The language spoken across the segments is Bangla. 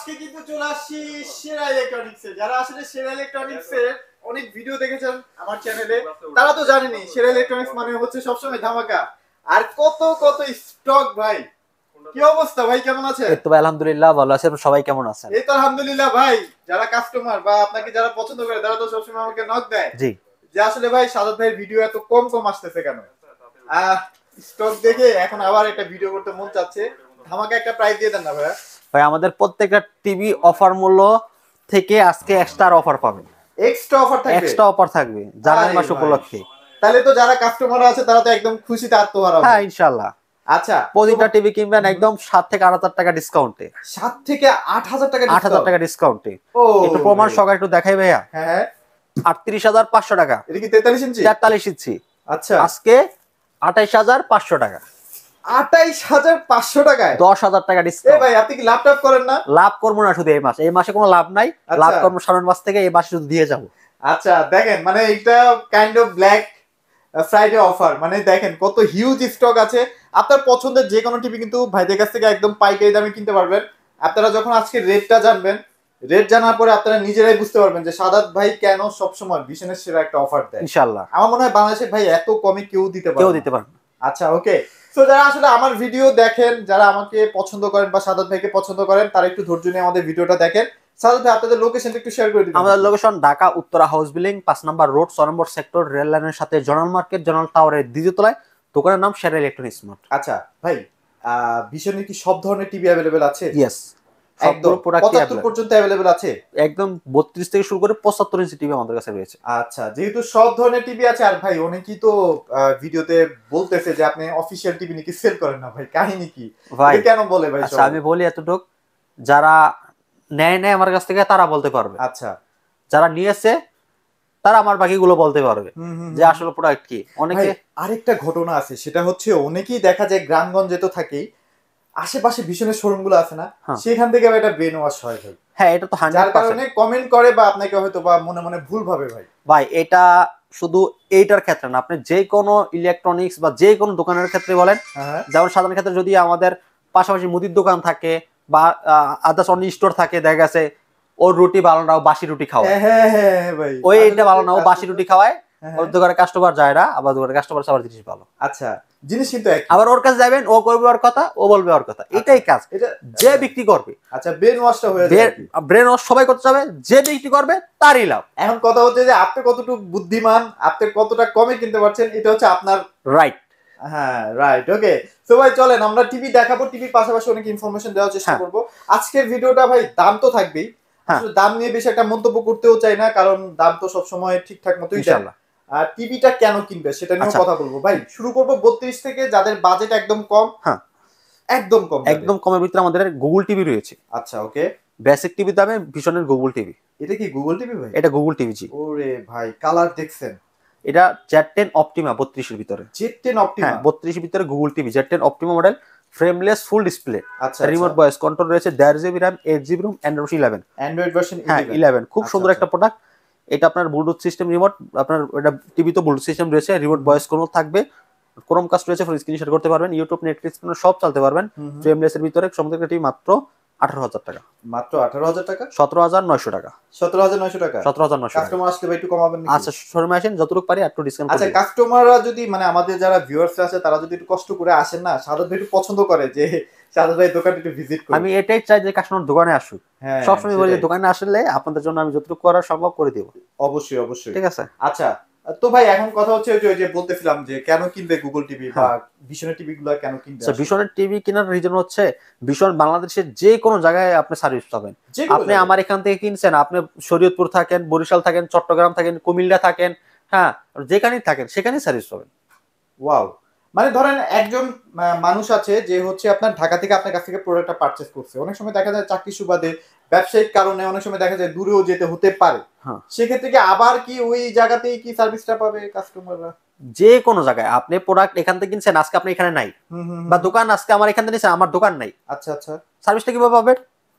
আজকে কিন্তু চলে আসছি সেরা ইলেকট্রনিক্সে। যারা আসলে সেরা ইলেকট্রনিক্সের অনেক ভিডিও দেখেছেন আমার চ্যানেলে, তারা তো জানেনই সেরা ইলেকট্রনিক্স মানে হচ্ছে সবসময় ধামাকা আর কত কত স্টক। ভাই কি অবস্থা ভাই, কেমন আছেন? এই তো ভাই আলহামদুলিল্লাহ ভালো আছি। সবাই কেমন আছেন? এই তো আলহামদুলিল্লাহ ভাই। যারা কাস্টমার বা আপনাকে যারা পছন্দ করে তারা তো সবসময় আমাকে নক দেয় জি, যে আসলে ভাই সাদাত ভাইয়ের ভিডিও এত কম কম আসতেছে কেন। স্টক দেখে এখন আবার একটা ভিডিও করতে মন চাচ্ছে। ধামাকা একটা প্রাইস দিয়ে দেন না ভাইয়া। ভাই আমাদের প্রত্যেকটা টিভি অফার মূল্য থেকে আজকে এক্সট্রা অফার পাবেন। এক্সট্রা অফার থাকবে? এক্সট্রা অফার থাকবে জানুয়ারি মাস উপলক্ষে। তাহলে তো যারা কাস্টমার আছে তারা তো একদম খুশিতে আত্মহারা হবে। হ্যাঁ ইনশাআল্লাহ। আচ্ছা, প্রতিটা টিভি কিনবেন একদম 7 থেকে 8,000 টাকা ডিসকাউন্টে। 7 থেকে 8,000 টাকা ডিসকাউন্ট? 8,000 টাকা ডিসকাউন্টে। ও একটু প্রমাণ সহকারে একটু দেখাই ভাইয়া। হ্যাঁ 38,500 টাকা। এটা কি 43 ইঞ্চি? 43 ইঞ্চি। আচ্ছা, আজকে 28,500 টাকা। 28,500 টাকায় 10,000 টাকা এ ডিসকাউন্ট। ভাই আপনি কি ল্যাপটপ করেন না? লাভ করবো না শুধু এই মাসে, এই মাসে কোনো লাভ নাই। লাভ করবো সামনের মাস থেকে, এই মাসে শুধু দিয়ে যাবো। আচ্ছা দেখেন, মানে এটা kind of black Friday offer. মানে দেখেন কত হিউজ স্টক আছে। আপনার পছন্দের যে কোনো টিভি কিন্তু ভাইদের কাছ থেকে একদম পাইকারি দামে কিনতে পারবেন। আপনারা যখন আজকে রেটটা জানবেন, রেট জানার পরে আপনারা নিজেরাই বুঝতে পারবেন যে সাদাত ভাই কেন সবসময় ভীষণের সেরা একটা অফার দেয়। ইনশাআল্লাহ আমার মনে হয় বাংলাদেশের ভাই এত কমে কেউ দিতে পারে, কেউ দিতে পারবে না। আচ্ছা ওকে। সো যারা আসলে আমার ভিডিও দেখেন, যারা আমাকে পছন্দ করেন বা সাদাত ভাইকে পছন্দ করেন, তারা একটু ধৈর্য নিয়ে আমাদের ভিডিওটা দেখেন। সাদাত ভাই আপনাদের লোকেশনটা একটু শেয়ার করে দিবেন। আমাদের location Dhaka Uttara house building 5 নম্বর রোড 6 নম্বর সেক্টর, রেল লাইনের সাথে জনাল মার্কেট, জনাল টাওয়ারের দ্বিতীয় তলায়। দোকানের নাম সেরা ইলেকট্রনিক্স স্মার্ট। আচ্ছা ভাই, ভীষণের কি সব ধরনের টিভি अवेलेबल আছে? ইয়েস, একদম 75 পর্যন্ত अवेलेबल আছে? একদম 32 থেকে শুরু করে 75 ইঞ্চি টিভি আমাদের কাছে রয়েছে। আচ্ছা, যেহেতু সব ধরনের টিভি আছে, আর ভাই অনেকেই তো ভিডিওতে বলতেছে যে আপনি অফিশিয়াল টিভি নাকি সেল করেন না। ভাই কাহিনী কি ভাই কেন বলে ভাই? আচ্ছা আমি বলি এতটুক, যারা নেয় আমার কাছ থেকে তারা বলতে পারবে। আচ্ছা, যারা নিয়েছে তারা আমার বাকিগুলো বলতে পারবে যে আসলে প্রোডাক্ট কি। অনেকে আরেকটা ঘটনা আছে, সেটা হচ্ছে অনেকেই দেখা যায় গ্রামগঞ্জে তো থাকেই, আশেপাশে ভীষণের শোরুম গুলো আছে না, সেখান থেকে একটা ব্রেন ওয়াশ হয় ভাই। হ্যাঁ এটা তো 100%। যার কারণে কমেন্ট করে বা আপনাকে হয়তো বা মনে মনে ভুল ভাবে ভাই। ভাই এটা শুধু এইটার ক্ষেত্রে না, আপনি যে কোনো ইলেকট্রনিক্স বা যে কোনো দোকানের ক্ষেত্রে বলেন। যেমন সাধারণ ক্ষেত্রে যদি আমাদের পাশাপাশি মুদির দোকান থাকে বা আদার্স অন্য স্টোর থাকে, দেখা গেছে ওর রুটি ভালো না, বাসি রুটি খাওয়ায়। ভাই ওই এটা ভালো না, ও বাসি রুটি খাওয়ায়। ওর দোকানে কাস্টমার যায় না, আবার দোকানে কাস্টমার আবার জিনিস ভালো। আচ্ছা, জিনিস কিন্তু আবার ওর কাছে যাবেন, ও করবে ওর কথা, ও বলবে ওর কথা। এটাই কাজ, যে বিক্রি করবে। আচ্ছা, ব্রেন ওয়াশটা হয়ে যায়। ব্রেন ওয়াশ সবাই করতে যাবে, যে বিক্রি করবে তারই লাভ। এখন কথা হচ্ছে যে আপনি কতটুকু বুদ্ধিমান, আপনি কতটা কমে কিনতে পারছেন, এটা হচ্ছে আপনার রাইট। হ্যাঁ রাইট, ওকে। সো ভাই চলেন আমরা টিভি দেখাবো, টিভির পাশাপাশি অনেক ইনফরমেশন দেওয়ার চেষ্টা করব। আজকের ভিডিওটা ভাই দাম তো থাকবেই, আসলে দাম নিয়ে বেশি একটা মন্তব্য করতেও চাই না, কারণ দাম তো সবসময় ঠিকঠাক মতোই দেয়। আর টিভিটা কেন কিনবে সেটা নিয়ে কথা বলবো ভাই। শুরু করব 32 থেকে, যাদের বাজেট একদম কম। হ্যাঁ একদম কম, একদম কমের ভিতরে আমাদের গুগল টিভি রয়েছে। আচ্ছা ওকে। বেসিক টিভি দামে ভীষণের গুগল টিভি। এটা কি গুগল টিভি ভাই? এটা গুগল টিভি জি। ওরে ভাই কালার দেখছেন? এটা Z10 অপটিমা 32 এর ভিতরে। Z10 Optima? হ্যাঁ 32 এর ভিতরে Google TV Z10 Optima model, frameless full display. আচ্ছা, রিমোট ভয়েস কন্ট্রোল রয়েছে, 1.5 GB RAM, 8 GB ROM, Android 11। Android version 11 খুব সুন্দর একটা প্রোডাক্ট। এটা আপনার ব্লুটুথ সিস্টেম রিমোট, আপনার এটা টিভি তো ব্লুটুথ সিস্টেম রয়েছে, রিমোট ভয়েস কন্ট্রোল থাকবে, ক্রোমকাস্ট রয়েছে, ফর স্ক্রিন শেয়ার করতে পারবেন, ইউটিউব নেটফ্লিক্স সব চালাতে পারবেন। ফ্রেমলেস এর ভিতরে সমুদ্র টিভি মাত্র 18,000 টাকা। মাত্র 18,000 টাকা? 17,900 টাকা। 17,900 টাকা? 17,900। কাস্টমার আসলে ভাই একটু কমাবেন নাকি? আচ্ছা শোরুমে আসেন, যতটুকু পারি একটু ডিসকাউন্ট। আচ্ছা, কাস্টমাররা যদি মানে আমাদের যারা ভিউয়ার্স আছে তারা যদি একটু কষ্ট করে আসেন না, সাদত ভাই একটু পছন্দ করে যে সাদত ভাই দোকানে একটু ভিজিট করুন। আমি এটাই চাই যে কাস্টমার দোকানে আসুক। সবসময় বলি দোকানে আসলে আপনাদের জন্য আমি যতটুকু করা সম্ভব করে দেব। অবশ্যই অবশ্যই, ঠিক আছে। আচ্ছা তো ভাই এখন কথা হচ্ছে ওই যে বলতেছিলাম যে কেন কিনবে গুগল টিভি বা ভীষণের টিভি গুলো কেন কিনবে? ভীষণের টিভি কেনার রিজন হচ্ছে ভীষণ বাংলাদেশের যে কোনো জায়গায় আপনি সার্ভিস পাবেন। আপনি আমার এখান থেকে কিনছেন, আপনি শরীয়তপুর থাকেন, বরিশাল থাকেন, চট্টগ্রাম থাকেন, কুমিল্লা থাকেন, হ্যাঁ যেখানেই থাকেন সেখানেই সার্ভিস পাবেন। ওয়াও, মানে ধরেন একজন মানুষ আছে যে হচ্ছে আপনার ঢাকা থেকে আপনার কাছ থেকে প্রোডাক্টটা পারচেজ করছে, অনেক সময় দেখা যায় চাকরি সুবাদে, ব্যবসায়িক কারণে অনেক সময় দেখা যায় দূরেও যেতে হতে পারে, সেক্ষেত্রে কি আবার কি ওই জায়গাতেই কি সার্ভিসটা পাবে কাস্টমাররা? যে কোনো জায়গায় আপনি প্রোডাক্ট এখান থেকে কিনছেন, আজকে আপনি এখানে নাই, বা দোকান আজকে আমার এখান থেকে নিছেন, আমার দোকান নাই, আচ্ছা আচ্ছা, সার্ভিসটা কিভাবে পাবেন?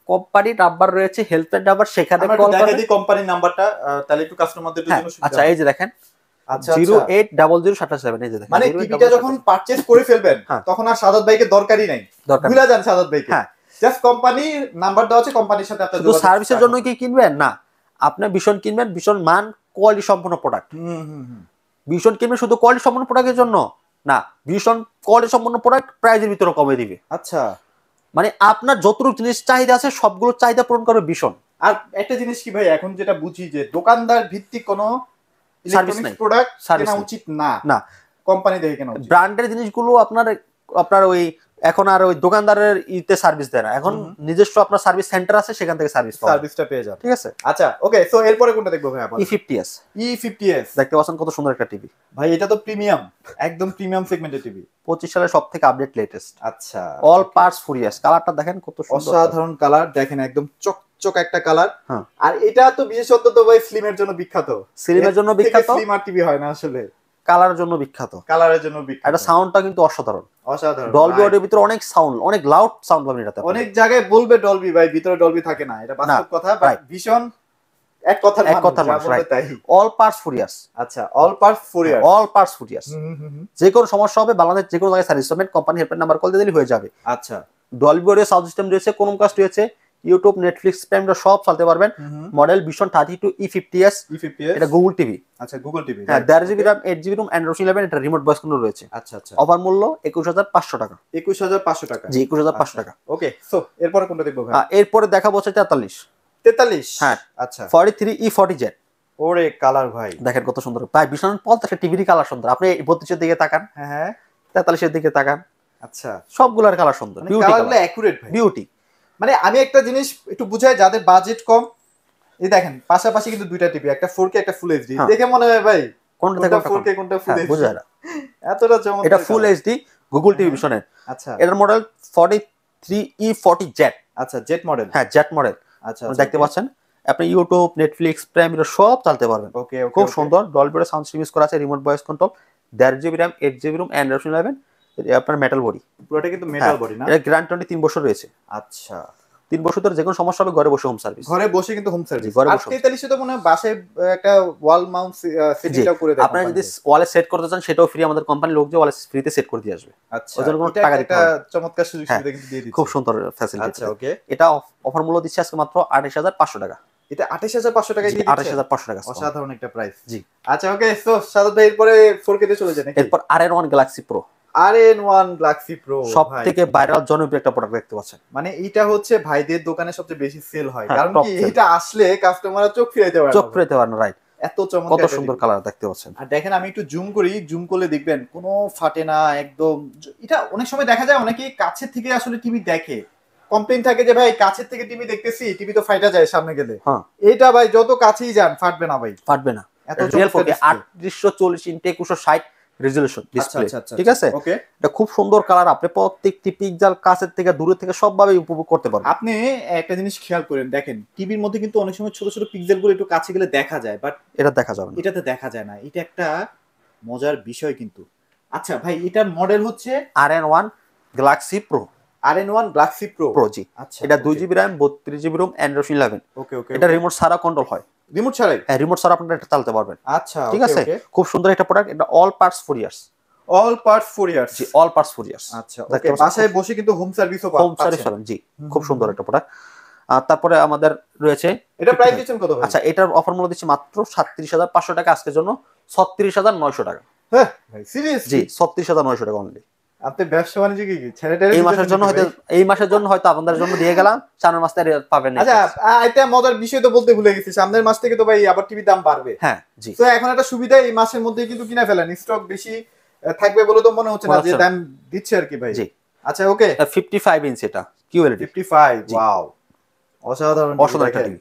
কোম্পানি নাম্বার রয়েছে, হেল্পলাইন নাম্বার, সেখানে কল করে দেখাই দিই কোম্পানির নাম্বারটা, তাহলে একটু কাস্টমারদের জন্য সুবিধা। আচ্ছা এই যে দেখেন, আচ্ছা 0800777, এই যে দেখেন, মানে টিভিটা যখন পারচেজ করে ফেলবেন তখন আর সাদত ভাইকে দরকারই নাই, ভুলে যান সাদত ভাইকে। হ্যাঁ, জাস্ট কোম্পানি নাম্বার দেওয়া আছে, কোম্পানির সাথে আপনারা শুধু সার্ভিসের জন্য কি কিনবেন না, আপনি ভীষণ কিনবেন, ভীষণ মান কোয়ালিটি সম্পন্ন প্রোডাক্ট। ভীষণ কিনবেন শুধু কোয়ালিটি সম্পন্ন প্রোডাক্টের জন্য না, ভীষণ কোয়ালিটি সম্পন্ন প্রোডাক্ট প্রাইজের ভিতরে কমে দিবে। আচ্ছা, মানে আপনার যতটুকু জিনিস চাহিদা আছে সবগুলো চাহিদা পূরণ করবে ভীষণ। আর একটা জিনিস কি ভাই, এখন যেটা বুঝি যে দোকানদার ভিত্তিক কোনো ইলেকট্রনিক্স প্রোডাক্ট কেনা উচিত না, না কোম্পানি দেখে কেনা উচিত। ব্র্যান্ডের জিনিসগুলো আপনার ওই এখন আর ওই দোকানদারের ইতে সার্ভিস দেয় না, এখন নিজস্ব আপনার সার্ভিস সেন্টার আছে, সেখান থেকে সার্ভিসটা পেয়ে যান। ঠিক আছে। আচ্ছা ওকে, সো এরপরে কোনটা দেখবো ভাই? E50s। E50s দেখতে পাচ্ছেন কত সুন্দর একটা টিভি ভাই, এটা তো প্রিমিয়াম, একদম প্রিমিয়াম সেগমেন্টের টিভি। 25 সালের সবথেকে আপডেট লেটেস্ট। আচ্ছা, অল পার্টস ফুরিয়াস, কালারটা দেখেন কত সুন্দর, অসাধারণ কালার, দেখেন একদম চকচক একটা কালার। আর এটা তো বিশেষত তো ভাই স্লিমের জন্য বিখ্যাত, স্লিমের জন্য বিখ্যাত, স্লিমার টিভি হয় না আসলে, কালারের জন্য বিখ্যাত, কালারের জন্য বিখ্যাত। এটা সাউন্ডটা কিন্তু অসাধারণ, অসাধারণ। ডলবি অডিওর ভিতরে অনেক সাউন্ড, অনেক লাউড সাউন্ড পাবেন এটাতে। অনেক জায়গায় বলবে ডলবি, ভাই ভিতরে ডলবি থাকে না, এটা বাস্তব কথা, বাট ভীষণ এক কথার মানুষ তাই। All parts furious. আচ্ছা, all parts furious, all parts furious. যে কোনো সমস্যা হবে বাংলাদেশ যে কোনো জায়গায় সার্ভিস পাবেন, কোম্পানি হেল্পলাইন নাম্বার কল দিয়ে দিলে হয়ে যাবে। আচ্ছা, ডলবি অডিও সাউন্ড সিস্টেম রয়েছে, ক্রোমকাস্ট রয়েছে, ইউটিউব, নেটফ্লিক্স, প্রাইম সব চালাতে পারবেন। মডেল ভিশন 32 E50s, এটা গুগল টিভি। আচ্ছা, গুগল টিভি, হ্যাঁ 12GB RAM 8GB ROM Android 11, এটা রিমোট ভয়েস কন্ট্রোল রয়েছে। আচ্ছা আচ্ছা, অফার মূল্য 21500 টাকা। 21500 টাকা, জি 21500 টাকা। ওকে, সো এরপরে কোনটা দেখবো ভাই? এরপরে দেখাবো হচ্ছে 43। হ্যাঁ আচ্ছা, 43E40Z। ওরে কালার ভাই, দেখেন কত সুন্দর ভাই, ভীষণ 50 টিভির কালার সুন্দর। আপনি 32 এর দিকে তাকান, হ্যাঁ 43 এর দিকে তাকান, আচ্ছা সবগুলোর কালার সুন্দর, বিউটি, কালারগুলো একুরেট ভাই, বিউটি। মানে আমি একটা জিনিস একটু বুঝাই যাদের বাজেট কম, এই দেখেন পাশাপাশি কিন্তু দুইটা টিভি, একটা 4K একটা ফুল এইচডি, দেখে মনে হয় ভাই কোনটা 4K কোনটা ফুল এইচডি বুঝা না, এতটা চমৎকার। এটা ফুল এইচডি গুগল টিভি ভিশনের। আচ্ছা, এটার মডেল 43E40Z। আচ্ছা, জেট মডেল, হ্যাঁ জেট মডেল। আচ্ছা দেখতে পাচ্ছেন আপনি ইউটিউব, নেটফ্লিক্স, প্রাইম সব চালাতে পারবেন। ওকে, খুব সুন্দর ডলবি সাউন্ড সিস্টেম ইউজ করা আছে, remote voice control, 12GB RAM 8GB ROM Android 11, আপনার মেটাল বডি, পুরোটা কিন্তু মেটাল বডি না? এটা গ্যারান্টি 3 বছর রয়েছে। আচ্ছা, 3 বছর ধরে যে কোনো সমস্যা হবে ঘরে বসে হোম সার্ভিস, ঘরে বসে কিন্তু হোম সার্ভিস। ঘরে আর বসে 43 তো মনে হয় বাসায় একটা ওয়াল মাউন্ট সেটিংটাও করে দেয়। আপনারা যদি ওয়ালে সেট করতে চান সেটাও ফ্রি, আমাদের কোম্পানির লোক যে ওয়ালে ফ্রিতে সেট করে দিয়ে আসবে। আচ্ছা, ওই জন্য কোনো টাকা দিতে হবে না, চমৎকার সুযোগ সুবিধা কিন্তু দিয়ে দিচ্ছে, খুব সুন্দর ফ্যাসিলিটি। আচ্ছা ওকে, এটা অফার মূল্য দিচ্ছে আজকে মাত্র 28500 টাকা। এটা 28500 টাকায় দিয়ে দিচ্ছে, 28500 টাকা, অসাধারণ একটা প্রাইস। জি আচ্ছা ওকে, সো সাদত ভাই এরপরে 4K তে চলে যান। এরপর RN1 Galaxy Pro, RN1 Galaxy Pro সবথেকে ভাইরাল জনপ্রিয় একটা প্রোডাক্ট দেখতে পাচ্ছেন। মানে এটা হচ্ছে ভাইদের দোকানে সবচেয়ে বেশি সেল হয়, কারণ কি এটা আসলে কাস্টমাররা চোখ ফিরাইতে পারে না, রাইট? এত চমৎকার, কত সুন্দর কালার দেখতে পাচ্ছেন। আর দেখেন আমি একটু জুম করি, জুম করলে দেখবেন কোনো ফাটে না একদম। এটা অনেক সময় দেখা যায় অনেকেই কাছের থেকে আসলে টিভি দেখে, কমপ্লেইন থাকে যে ভাই কাছের থেকে টিভি দেখতেছি, টিভি তো ফাইটা যায় সামনে গেলে। এটা ভাই যত কাছেই যান ফাটবে না ভাই, ফাটবে না। এত রিয়েল 4K 3840 ইঞ্চি 2160 রেজোলিউশন ডিসপ্লে, ঠিক আছে? ওকে, এটা খুব সুন্দর কালার, আপনি প্রত্যেকটি পিক্সেল কাছের থেকে দূরে থেকে সবভাবে উপভোগ করতে পারবেন। আপনি একটা জিনিস খেয়াল করেন, দেখেন টিভির মধ্যে কিন্তু অনেক সময় ছোট ছোট পিক্সেল গুলো একটু কাছে গেলে দেখা যায়, বাট এটা দেখা যাবে না, এটাতে দেখা যায় না, এটা একটা মজার বিষয় কিন্তু। আচ্ছা ভাই, এটার মডেল হচ্ছে RN1 Galaxy Pro, RN1 Galaxy Pro, জি। আচ্ছা, এটা 2GB RAM 32GB ROM Android 11। ওকে ওকে, এটা রিমোট ছাড়া কন্ট্রোল হয়, রিমোট ছাড়াই? হ্যাঁ রিমোট ছাড়া আপনারা এটা চালাতে পারবেন। আচ্ছা, ঠিক আছে, খুব সুন্দর একটা প্রোডাক্ট। এটা all parts 4 years, all parts 4 years, জি অল পার্টস 4 ইয়ার্স। আচ্ছা ওকে, বাসায় বসে কিন্তু হোম সার্ভিসও পাচ্ছেন, হোম সার্ভিস পাবেন, জি খুব সুন্দর একটা প্রোডাক্ট। আর তারপরে আমাদের রয়েছে, এটা প্রাইস দিচ্ছেন কত ভাই? আচ্ছা এটার অফার মূল্য দিচ্ছি মাত্র 37500 টাকা আজকের জন্য, 36900 টাকা। হ্যাঁ ভাই সিরিয়াসলি? জি 36900 টাকা অনলি। আপনি ব্যবসা বাণিজ্য কি ছেড়ে এই মাসের জন্য হয়তো আপনাদের জন্য দিয়ে গেলাম, সামনের মাস থেকে পাবেন না। আচ্ছা এটা মজার বিষয় তো বলতে ভুলে গেছি, সামনের মাস থেকে তো ভাই আবার টিভির দাম বাড়বে। হ্যাঁ জি, তো এখন একটা সুবিধা, এই মাসের মধ্যে কিন্তু কিনে ফেলেন, স্টক বেশি থাকবে বলে তো মনে হচ্ছে না, যে দাম দিচ্ছে আর কি ভাই। জি আচ্ছা ওকে, 55 ইঞ্চি এটা QLED 55, ওয়াও অসাধারণ একটা টিভি,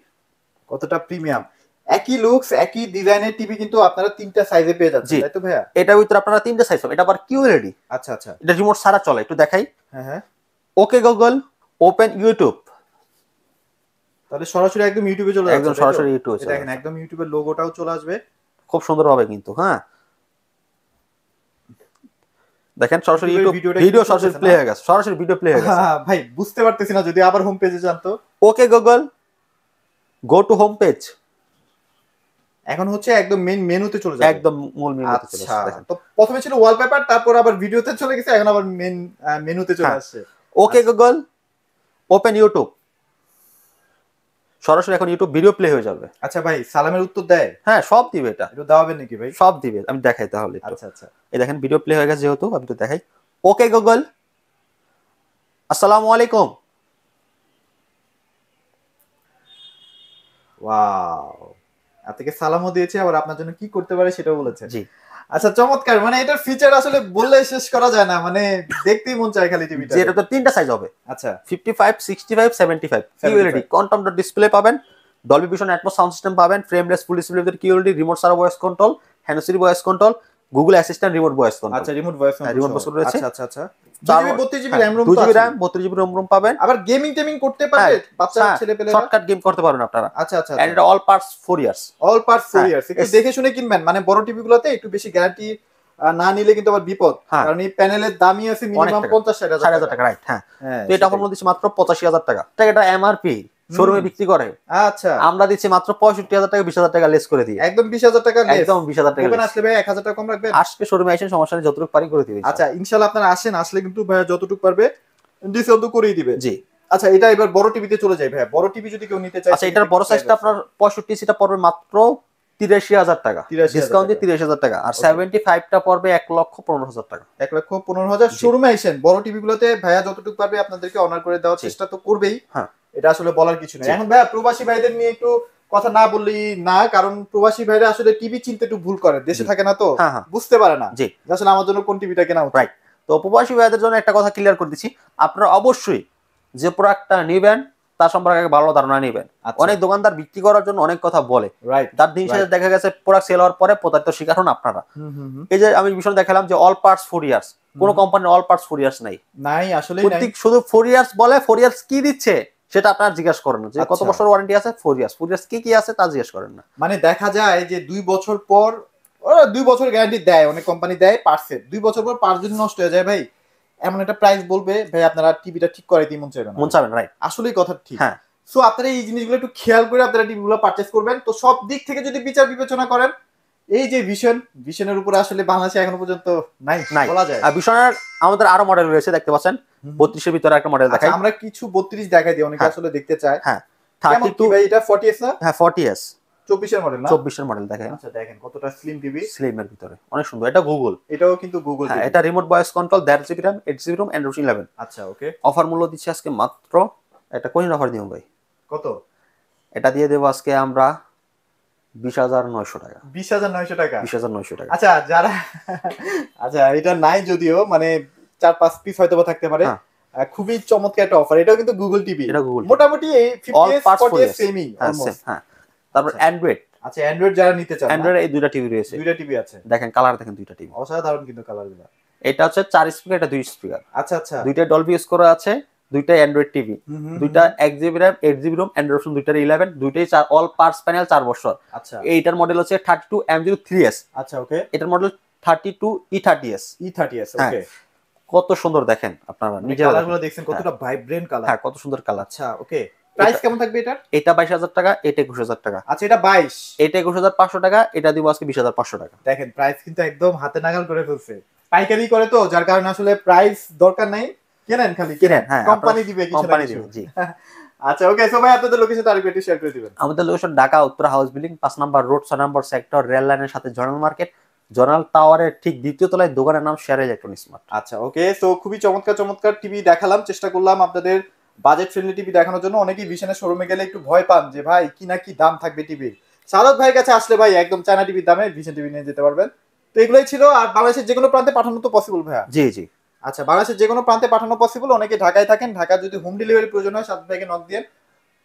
কতটা প্রিমিয়াম। একই লুকস একই ডিজাইনের টিভি কিন্তু আপনারা তিনটা সাইজে পেয়ে যাচ্ছেন, তাই তো ভাইয়া? এটার ভিতরে আপনারা তিনটা সাইজ পাবেন, এটা আবার QLED। আচ্ছা আচ্ছা, এটা রিমোট ছাড়া চলে, একটু দেখাই। হ্যাঁ হ্যাঁ, ওকে গুগল ওপেন ইউটিউব, তাহলে সরাসরি একদম ইউটিউবে চলে যাচ্ছে, একদম সরাসরি ইউটিউবে চলে দেখেন একদম ইউটিউবের লোগোটাও চলে আসবে খুব সুন্দর হবে কিন্তু। হ্যাঁ দেখেন সরাসরি ইউটিউব ভিডিও সরাসরি প্লে হয়ে গেছে, সরাসরি ভিডিও প্লে হয়ে গেছে। ভাই বুঝতে পারতেছি না, যদি আবার হোম পেজে যান তো। Okay Google go to home page, এখন হচ্ছে একদম মেইন মেনুতে চলে যাবে, একদম মূল মেনুতে চলে আচ্ছা, আসছে। দেখেন তো প্রথমে ছিল ওয়ালপেপার, তারপর আবার ভিডিওতে চলে গেছে, এখন আবার মেন মেনুতে চলে আসছে। ওকে গুগল ওপেন ইউটিউব, সরাসরি এখন ইউটিউব ভিডিও প্লে হয়ে যাবে। আচ্ছা ভাই, সালামের উত্তর দেয়? হ্যাঁ, সব দিবে এটা। একটু দাওয়াবেন নাকি ভাই? সব দিবে, আমি দেখাই তাহলে একটু। আচ্ছা আচ্ছা, এই দেখেন ভিডিও প্লে হয়ে গেছে, যেহেতু আমি তো দেখাই। ওকে গুগল, আসসালামু আলাইকুম। ওয়াও, আপনাকে সালামও দিয়েছে, আবার আপনার জন্য কি করতে পারে সেটাও বলেছে। জি, আচ্ছা, চমৎকার। মানে এটার ফিচার আসলে বললে শেষ করা যায় না, মানে দেখতেই মন চায় খালি টিভিটা। যে এটা তো তিনটা সাইজ হবে, আচ্ছা, 55, 65, 75। QLED কোয়ান্টাম ডট ডিসপ্লে পাবেন, Dolby Vision Atmos sound system পাবেন, frameless full display with QLED, remote সারা voice control, hands free voice control, Google assistant remote voice control. আচ্ছা, remote voice control, remote voice রয়েছে। আচ্ছা আচ্ছা আচ্ছা। 32GB RAM ROM, 2GB RAM, 32GB ROM পাবেন। আবার গেমিং টেমিং করতে পারবে বাচ্চা ছেলে পেলেরা? শর্টকাট গেম করতে পারবেন আপনারা। আচ্ছা আচ্ছা, এন্ড এটা all parts 4 years. All parts 4 years. একটু দেখে শুনে কিনবেন, মানে বড় টিভি গুলোতে একটু বেশি গ্যারান্টি না নিলে কিন্তু আবার বিপদ। কারণ এই প্যানেলের দামই আছে মিনিমাম 50-60 টাকা, রাইট? হ্যাঁ, হ্যাঁ, তো এটা অফার মধ্যে দিচ্ছি মাত্র 85,000 টাকা। এটা এমআরপি শোরুমে বিক্রি করে, আচ্ছা, আমরা দিচ্ছি মাত্র 65,000 টাকা, 20,000 টাকা লেস করে দিই। একদম 20,000 টাকা লেস, একদম 20,000 টাকা। ওখানে আসলে ভাই 1000 টাকা কম রাখবেন। আজকে শোরুমে আসেন, সমস্যা নেই, যতটুকু পারি করে দিই। আচ্ছা, ইনশাআল্লাহ আপনারা আসেন, আসলে কিন্তু ভাই যতটুকু পারবে ডিসকাউন্ট করেই দিবে। জি। আচ্ছা, এটা এবার বড় টিভিতে চলে যাই ভাই। বড় টিভি যদি কেউ নিতে চায়, আচ্ছা, এটার বড় সাইজটা আপনার 65 সিটা পড়বে মাত্র 83,000 টাকা, 83,000 ডিসকাউন্ট দিয়ে 83,000 টাকা। আর 75টা পড়বে 1,15,000 টাকা। 1,15,000। শোরুমে আসেন, বড় টিভি গুলোতে ভাইয়া যতটুকু পারবে আপনাদেরকে অনার করে দেওয়ার চেষ্টা তো করবেই। হ্যাঁ, এটা আসলে বলার কিছু নেই। এখন ভাইয়া প্রবাসী ভাইদের নিয়ে একটু কথা না বললেই না, কারণ প্রবাসী ভাইরা আসলে টিভি চিনতে একটু ভুল করে, দেশে থাকে না তো, বুঝতে পারে না জি আসলে আমার জন্য কোন টিভিটা কেনা উচিত। রাইট। তো প্রবাসী ভাইদের জন্য একটা কথা ক্লিয়ার করে দিচ্ছি, আপনারা অবশ্যই যে প্রোডাক্টটা নেবেন তার সম্পর্কে ভালো ধারণা নেবেন। অনেক দোকানদার বিক্রি করার জন্য অনেক কথা বলে, রাইট, তার দিন শেষে দেখা গেছে প্রোডাক্ট সেল হওয়ার পরে প্রতারিত শিকার হন আপনারা। এই যে আমি বিষয় দেখালাম যে অল পার্টস 4 ইয়ার্স, কোন কোম্পানির অল পার্টস 4 ইয়ার্স নাই, নাই আসলে নাই। শুধু 4 ইয়ার্স বলে, 4 ইয়ার্স কি দিচ্ছে সেটা আপনারা জিজ্ঞেস করেন না, যে কত বছর ওয়ারেন্টি আছে। 4 ইয়ার্স, 4 ইয়ার্স কি কি আছে তা জিজ্ঞেস করেন না। মানে দেখা যায় যে 2 বছর পর, ওরা 2 বছর গ্যারান্টি দেয়, অনেক কোম্পানি দেয় পার্টসের, 2 বছর পর পার্টস যদি নষ্ট হয়ে যায় ভাই, এমন একটা প্রাইস বলবে ভাই আপনারা টিভিটা ঠিক করে দিই মন চাইবে না, মন চাবেন, রাইট? আসলেই কথা ঠিক। হ্যাঁ, সো আপনারা এই জিনিসগুলো একটু খেয়াল করে আপনারা টিভিগুলো পারচেজ করবেন। তো সব দিক থেকে যদি বিচার বিবেচনা করেন, এই যে ভিশনের উপরে আসলে বাংলাদেশে এখনো পর্যন্ত নাই বলা যায়। আর ভিশনের আমাদের আরো মডেল রয়েছে, দেখতে পাচ্ছেন 32 এর ভিতরে একটা মডেল দেখাই। আমরা কিছু 32 দেখাই দিই, অনেকে আসলে দেখতে চায়। হ্যাঁ, 32 ভাই, এটা 40s না? হ্যাঁ, 40s 24 এর মডেল না? 24 এর মডেল দেখেন। আচ্ছা, দেখেন কতটা স্লিম টিভি, স্লিম এর ভিতরে অনেক সুন্দর। এটা গুগল, এটাও কিন্তু গুগল। হ্যাঁ, এটা remote voice control, 1.5GB RAM, 8GB ROM, Android 11। আচ্ছা, ওকে। অফার মূল্য দিচ্ছি আজকে মাত্র, এটা কোন অফার দিও ভাই? কত? এটা দিয়ে দেব আজকে আমরা 20,900 টাকা। 20,900 টাকা? 20,900 টাকা। আচ্ছা, যারা আচ্ছা, এটা নাই যদিও, মানে 4-5 পিস হয়তো থাকতে পারে। খুবই চমৎকার একটা অফার। এটাও কিন্তু গুগল টিভি, এটা গুগল মোটামুটি এই 50s 40s সেমই অলমোস্ট। হ্যাঁ, তারপর অ্যান্ড্রয়েড। আচ্ছা, অ্যান্ড্রয়েড যারা নিতে চান, অ্যান্ড্রয়েড এই দুইটা টিভি রয়েছে, দুইটা টিভি আছে। দেখেন কালার, দেখেন দুইটা টিভি অসাধারণ কিন্তু কালারগুলো। এটা হচ্ছে 4 স্পিকার, এটা 2 স্পিকার। আচ্ছা আচ্ছা, দুইটা ডলবি ইউজ করা আছে, দুইটা অ্যান্ড্রয়েড টিভি, দুইটা 1GB RAM, 8GB ROM, Android দুইটার 11, দুইটাই অল পার্টস প্যানেল 4 বছর। আচ্ছা, এইটার মডেল হচ্ছে 32M03s। আচ্ছা, ওকে। এটার মডেল 32E30s। E30s, ওকে। কত সুন্দর দেখেন, আপনারা নিজেরা কালারগুলো দেখছেন কতটা ভাইব্রেন্ট কালার। হ্যাঁ, কত সুন্দর কালার। আচ্ছা, ওকে। প্রাইস কেমন থাকবে এটার? এটা 22,000 টাকা, এটা 21,000 টাকা। আচ্ছা, এটা 22, এটা 21,500 টাকা, এটা দিব আজকে 20,500 টাকা। দেখেন প্রাইস কিন্তু একদম হাতে নাগাল করে ফেলছে। পাইকারি করে তো, যার কারণে আসলে প্রাইস দরকার নাই, কেনেন খালি কেনেন, হ্যাঁ, কোম্পানি দিবে, কিছু কোম্পানি দিবে। জি। আচ্ছা, ওকে। সো ভাই, আপনাদের লোকেশন আরেকটু একটু শেয়ার করে দিবেন। আমাদের location Dhaka Uttara house building 5 number road, 6 number sector, rail লাইনের সাথে জর্নাল মার্কেট, জর্নাল টাওয়ারের ঠিক দ্বিতীয় তলায় দোকানের নাম শেয়ার ইলেকট্রনিক্স মার্ট। আচ্ছা, ওকে। সো খুবই চমৎকার চমৎকার টিভি দেখালাম, চেষ্টা করলাম আপনাদের বাজেট ফ্রেন্ডলি টিভি দেখানোর জন্য। অনেকেই ভিশনের শোরুমে গেলে একটু ভয় পান যে ভাই কি না কি দাম থাকবে টিভির। সাদত ভাইয়ের কাছে আসলে ভাই একদম চায়না টিভির দামে ভিশন টিভি নিয়ে যেতে পারবেন। তো এগুলোই ছিল। আর বাংলাদেশের যে কোনো প্রান্তে পাঠানো তো পসিবল ভাইয়া? জি জি। আচ্ছা, বাংলাদেশের যে কোনো প্রান্তে পাঠানো পসিবল। অনেকে ঢাকায় থাকেন, ঢাকা যদি হোম ডেলিভারি প্রয়োজন হয় সাদত ভাইকে নক দিয়ে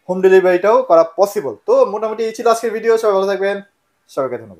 হোম ডেলিভারিটাও করা পসিবল। তো মোটামুটি এই ছিল আজকের ভিডিও। সবাই ভালো থাকবেন, সবাইকে ধন্যবাদ।